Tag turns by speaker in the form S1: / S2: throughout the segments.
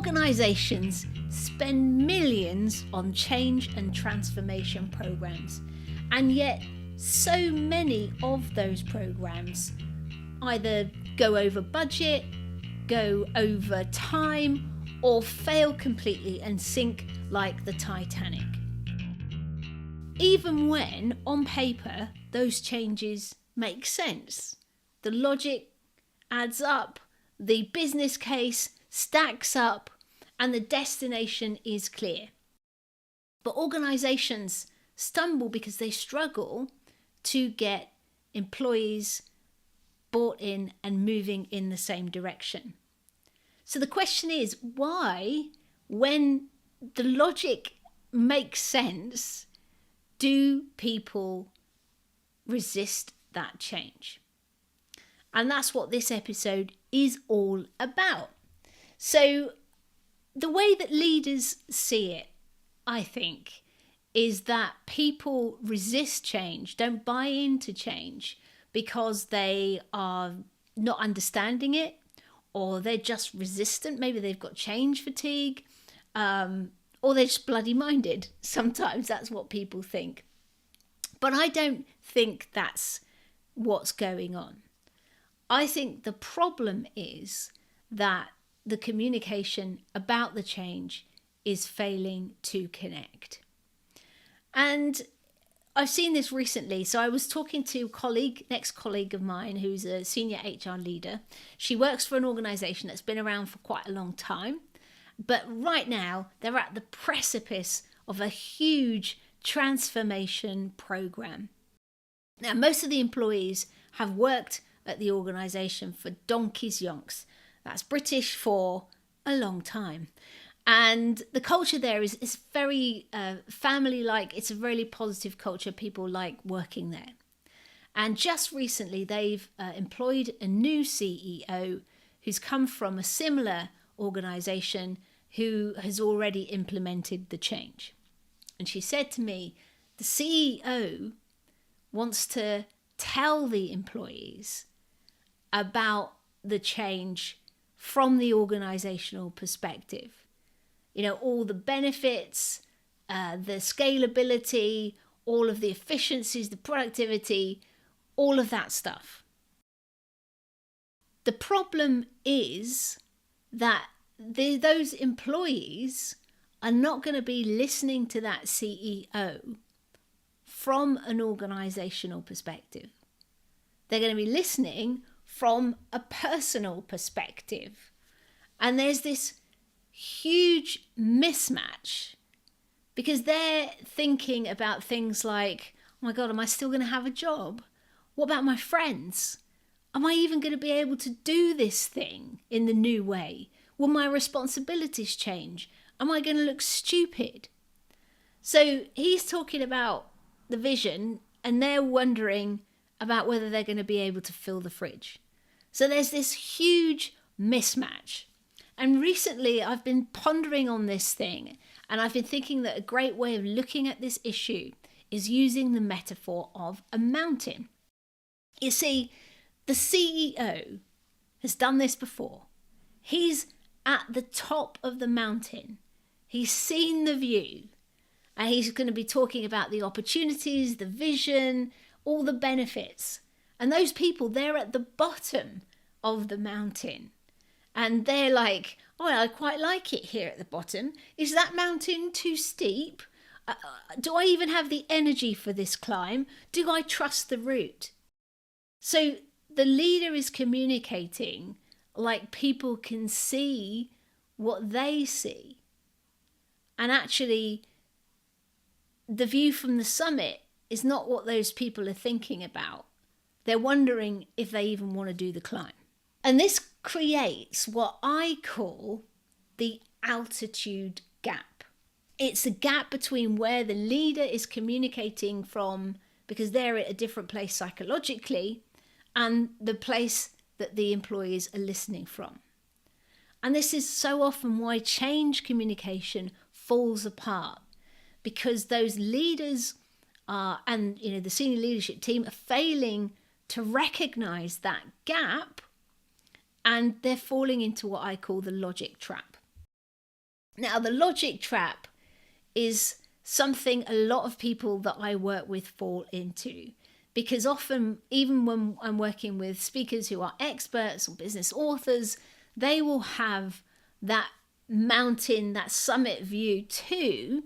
S1: Organisations spend millions on change and transformation programs, and yet so many of those programs either go over budget, go over time, or fail completely and sink like the Titanic. Even when, on paper, those changes make sense. The logic adds up, the business case stacks up, and the destination is clear. But organisations stumble because they struggle to get employees bought in and moving in the same direction. So the question is, why, when the logic makes sense, do people resist that change? And that's what this episode is all about. So the way that leaders see it, I think, is that people resist change, don't buy into change because they are not understanding it, or they're just resistant. Maybe they've got change fatigue, or they're just bloody minded. Sometimes that's what people think. But I don't think that's what's going on. I think the problem is that the communication about the change is failing to connect. And I've seen this recently. So I was talking to next colleague of mine, who's a senior HR leader. She works for an organisation that's been around for quite a long time. But right now, they're at the precipice of a huge transformation program. Now, most of the employees have worked at the organisation for donkey's yonks. That's British for a long time. And the culture there is very family-like. It's a really positive culture. People like working there. And just recently, they've employed a new CEO who's come from a similar organisation who has already implemented the change. And she said to me, the CEO wants to tell the employees about the change from the organisational perspective. You know, all the benefits, the scalability, all of the efficiencies, the productivity, all of that stuff. The problem is that those employees are not going to be listening to that CEO from an organisational perspective. They're going to be listening from a personal perspective. And there's this huge mismatch because they're thinking about things like, oh my God, am I still going to have a job? What about my friends? Am I even going to be able to do this thing in the new way? Will my responsibilities change? Am I going to look stupid? So he's talking about the vision, and they're wondering about whether they're going to be able to fill the fridge. So there's this huge mismatch. And recently I've been pondering on this thing, and I've been thinking that a great way of looking at this issue is using the metaphor of a mountain. You see, the CEO has done this before. He's at the top of the mountain. He's seen the view, and he's going to be talking about the opportunities, the vision, all the benefits. And those people, they're at the bottom of the mountain. And they're like, oh, I quite like it here at the bottom. Is that mountain too steep? Do I even have the energy for this climb? Do I trust the route? So the leader is communicating like people can see what they see. And actually, the view from the summit is not what those people are thinking about. They're wondering if they even want to do the climb. And this creates what I call the altitude gap. It's a gap between where the leader is communicating from, because they're at a different place psychologically, and the place that the employees are listening from. And this is so often why change communication falls apart, because those leaders and the senior leadership team are failing to recognize that gap, and they're falling into what I call the logic trap. Now, the logic trap is something a lot of people that I work with fall into, because often, even when I'm working with speakers who are experts or business authors, they will have that mountain, that summit view too,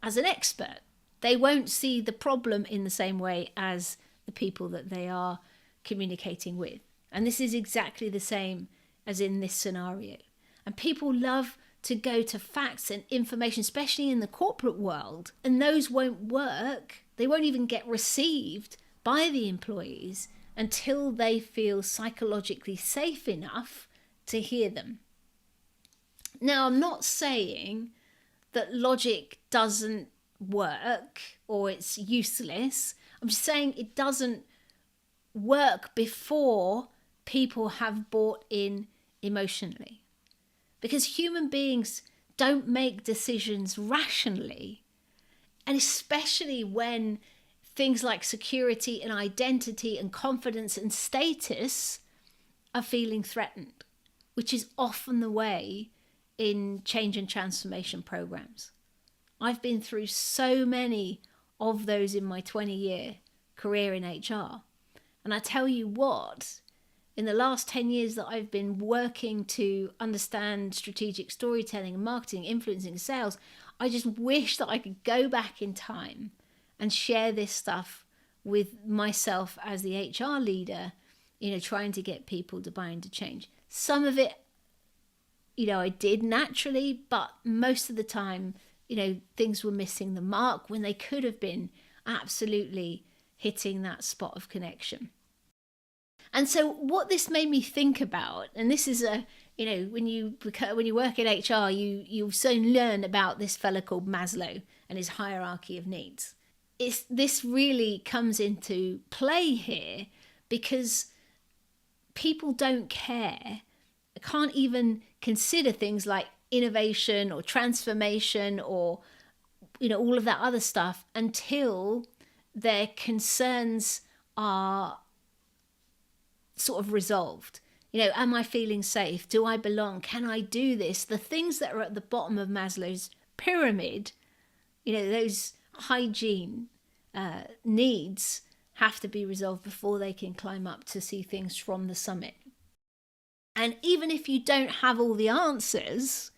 S1: as an expert. They won't see the problem in the same way as the people that they are communicating with. And this is exactly the same as in this scenario. And people love to go to facts and information, especially in the corporate world, and those won't work. They won't even get received by the employees until they feel psychologically safe enough to hear them. Now, I'm not saying that logic doesn't work or it's useless. I'm just saying it doesn't work before people have bought in emotionally. Because human beings don't make decisions rationally. And especially when things like security and identity and confidence and status are feeling threatened, which is often the way in change and transformation programs. I've been through so many of those in my 20-year career in HR. And I tell you what, in the last 10 years that I've been working to understand strategic storytelling and marketing, influencing sales, I just wish that I could go back in time and share this stuff with myself as the HR leader, trying to get people to buy into change. Some of it, I did naturally, but most of the time, things were missing the mark when they could have been absolutely hitting that spot of connection. And so what this made me think about, and this is when you work in HR, you soon learn about this fella called Maslow and his hierarchy of needs. This really comes into play here because people don't care, can't even consider things like innovation or transformation or all of that other stuff until their concerns are sort of resolved. Am I feeling safe? Do I belong? Can I do this? The things that are at the bottom of Maslow's pyramid, those hygiene needs have to be resolved before they can climb up to see things from the summit. And even if you don't have all the answers,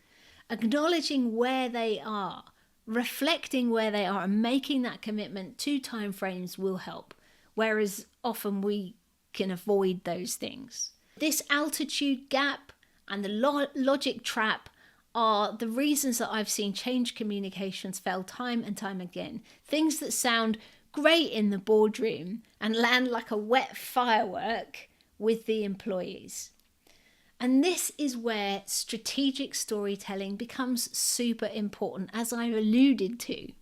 S1: acknowledging where they are, reflecting where they are, and making that commitment to timeframes will help. Whereas often we can avoid those things. This altitude gap and the logic trap are the reasons that I've seen change communications fail time and time again. Things that sound great in the boardroom and land like a wet firework with the employees. And this is where strategic storytelling becomes super important, as I alluded to.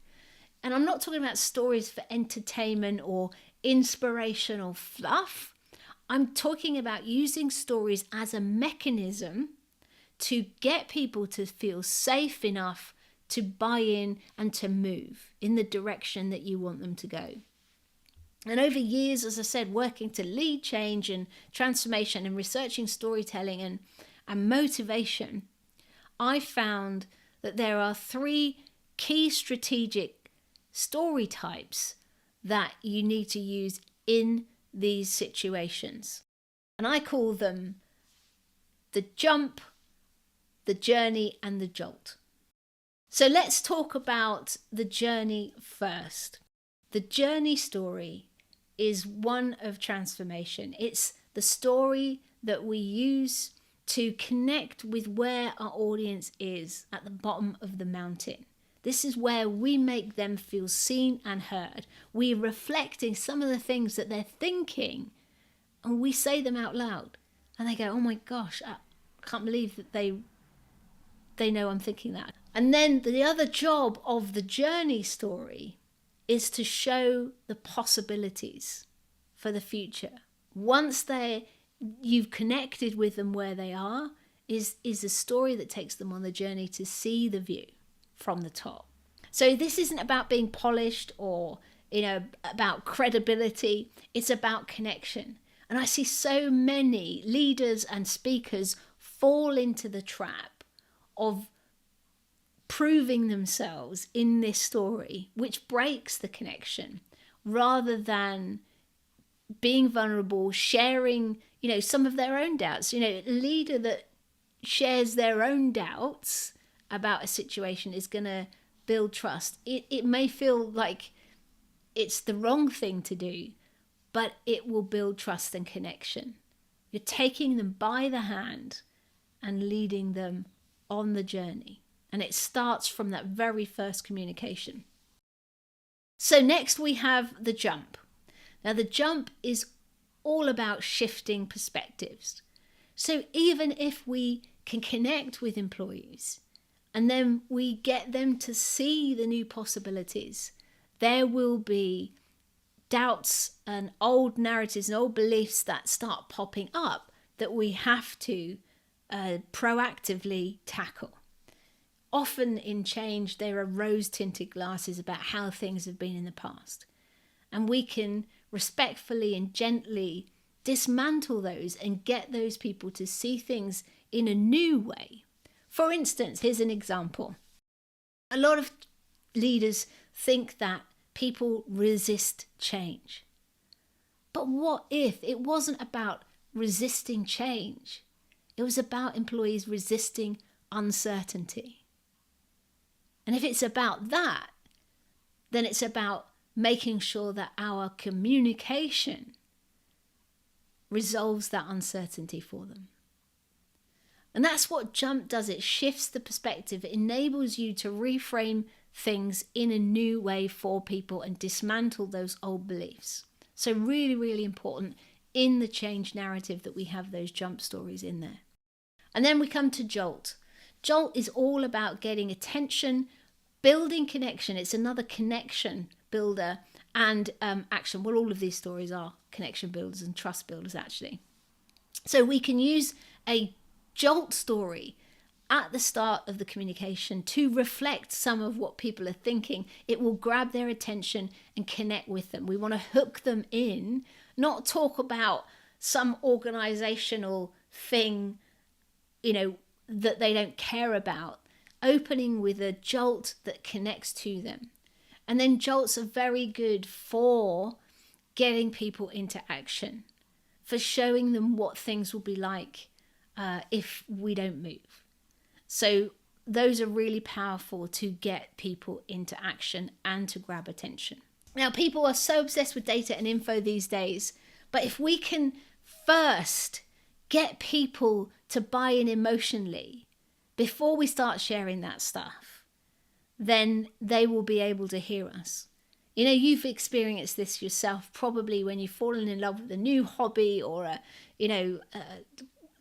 S1: And I'm not talking about stories for entertainment or inspirational fluff. I'm talking about using stories as a mechanism to get people to feel safe enough to buy in and to move in the direction that you want them to go. And over years, as I said, working to lead change and transformation and researching storytelling and motivation, I found that there are 3 key strategic story types that you need to use in these situations. And I call them the jump, the journey, and the jolt. So let's talk about the journey first. The journey story is one of transformation. It's the story that we use to connect with where our audience is at the bottom of the mountain. This is where we make them feel seen and heard. We're reflecting some of the things that they're thinking, and we say them out loud. And they go, oh my gosh, I can't believe that they know I'm thinking that. And then the other job of the journey story is to show the possibilities for the future. Once you've connected with them where they are, is a story that takes them on the journey to see the view from the top. So this isn't about being polished or about credibility. It's about connection. And I see so many leaders and speakers fall into the trap of proving themselves in this story, which breaks the connection, rather than being vulnerable, sharing, some of their own doubts. A leader that shares their own doubts about a situation is going to build trust. It may feel like it's the wrong thing to do, but it will build trust and connection. You're taking them by the hand and leading them on the journey. And it starts from that very first communication. So next we have the jump. Now the jump is all about shifting perspectives. So even if we can connect with employees and then we get them to see the new possibilities, there will be doubts and old narratives and old beliefs that start popping up that we have to proactively tackle. Often in change, there are rose-tinted glasses about how things have been in the past. And we can respectfully and gently dismantle those and get those people to see things in a new way. For instance, here's an example. A lot of leaders think that people resist change. But what if it wasn't about resisting change? It was about employees resisting uncertainty. And if it's about that, then it's about making sure that our communication resolves that uncertainty for them. And that's what jump does. It shifts the perspective. It enables you to reframe things in a new way for people and dismantle those old beliefs. So really, really important in the change narrative that we have those jump stories in there. And then we come to jolt. Jolt is all about getting attention, building connection. It's another connection builder and action. Well, all of these stories are connection builders and trust builders, actually. So we can use a jolt story at the start of the communication to reflect some of what people are thinking. It will grab their attention and connect with them. We want to hook them in, not talk about some organizational thing, that they don't care about. Opening with a jolt that connects to them. And then jolts are very good for getting people into action, for showing them what things will be like if we don't move. So those are really powerful to get people into action and to grab attention. Now, people are so obsessed with data and info these days, but if we can first get people to buy in emotionally before we start sharing that stuff, then they will be able to hear us. You've experienced this yourself, probably when you've fallen in love with a new hobby or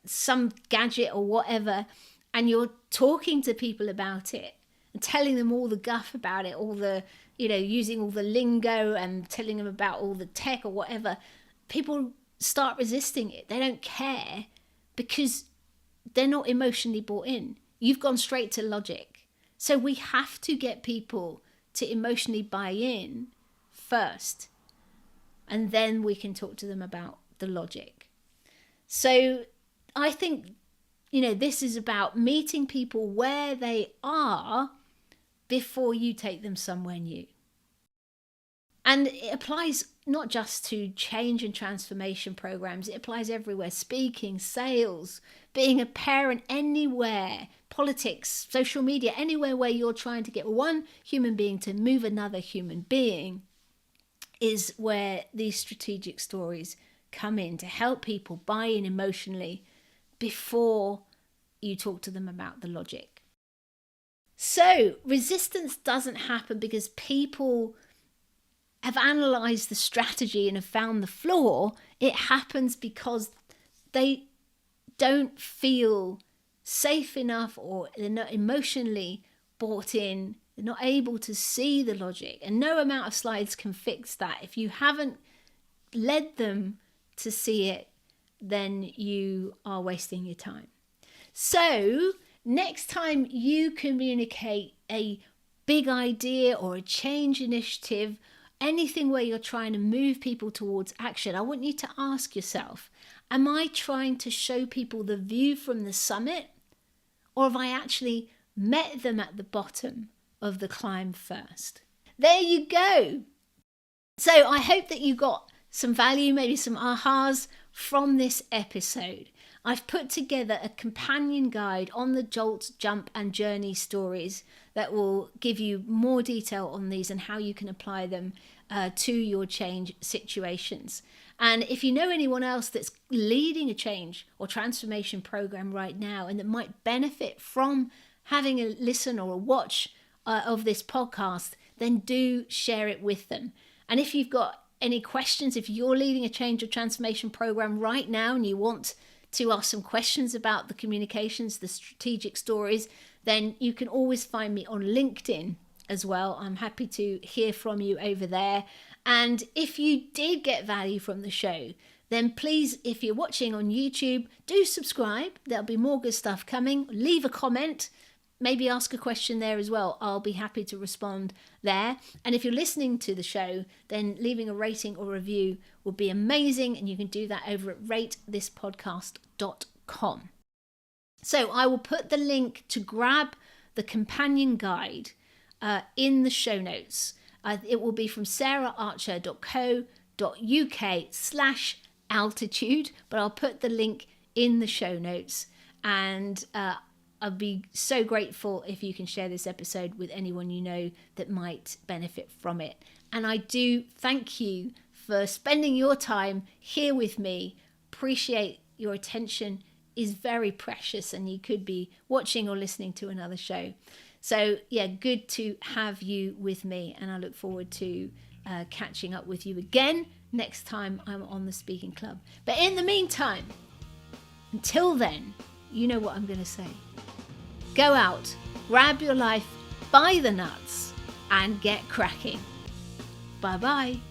S1: some gadget or whatever, and you're talking to people about it and telling them all the guff about it, all the, using all the lingo and telling them about all the tech or whatever, people start resisting it. They don't care because they're not emotionally bought in. You've gone straight to logic. So we have to get people to emotionally buy in first, and then we can talk to them about the logic. So I think, this is about meeting people where they are before you take them somewhere new. And it applies not just to change and transformation programs, it applies everywhere. Speaking, sales, being a parent, anywhere, politics, social media, anywhere where you're trying to get one human being to move another human being is where these strategic stories come in to help people buy in emotionally before you talk to them about the logic. So resistance doesn't happen because people have analysed the strategy and have found the flaw. It happens because they don't feel safe enough, or they're not emotionally bought in. They're not able to see the logic, and no amount of slides can fix that. If you haven't led them to see it, then you are wasting your time. So next time you communicate a big idea or a change initiative, anything where you're trying to move people towards action, I want you to ask yourself, am I trying to show people the view from the summit, or have I actually met them at the bottom of the climb first. There you go. So I hope that you got some value, maybe some ahas from this episode. I've put together a companion guide on the Jolt, Jump and Journey stories that will give you more detail on these and how you can apply them to your change situations. And if you know anyone else that's leading a change or transformation program right now and that might benefit from having a listen or a watch of this podcast, then do share it with them. And if you've got any questions, if you're leading a change or transformation program right now and you want to ask some questions about the communications, the strategic stories, then you can always find me on LinkedIn as well. I'm happy to hear from you over there. And if you did get value from the show, then please, if you're watching on YouTube, do subscribe. There'll be more good stuff coming. Leave a comment. Maybe ask a question there as well. I'll be happy to respond there. And if you're listening to the show, then leaving a rating or review would be amazing. And you can do that over at ratethispodcast.com. So I will put the link to grab the companion guide in the show notes. It will be from saraharcher.co.uk/altitude, but I'll put the link in the show notes. And I'd be so grateful if you can share this episode with anyone you know that might benefit from it. And I do thank you for spending your time here with me. Appreciate your attention is very precious, and you could be watching or listening to another show. So yeah, good to have you with me, and I look forward to catching up with you again next time I'm on the Speaking Club. But in the meantime, until then, you know what I'm going to say. Go out, grab your life by the nuts, and get cracking. Bye-bye.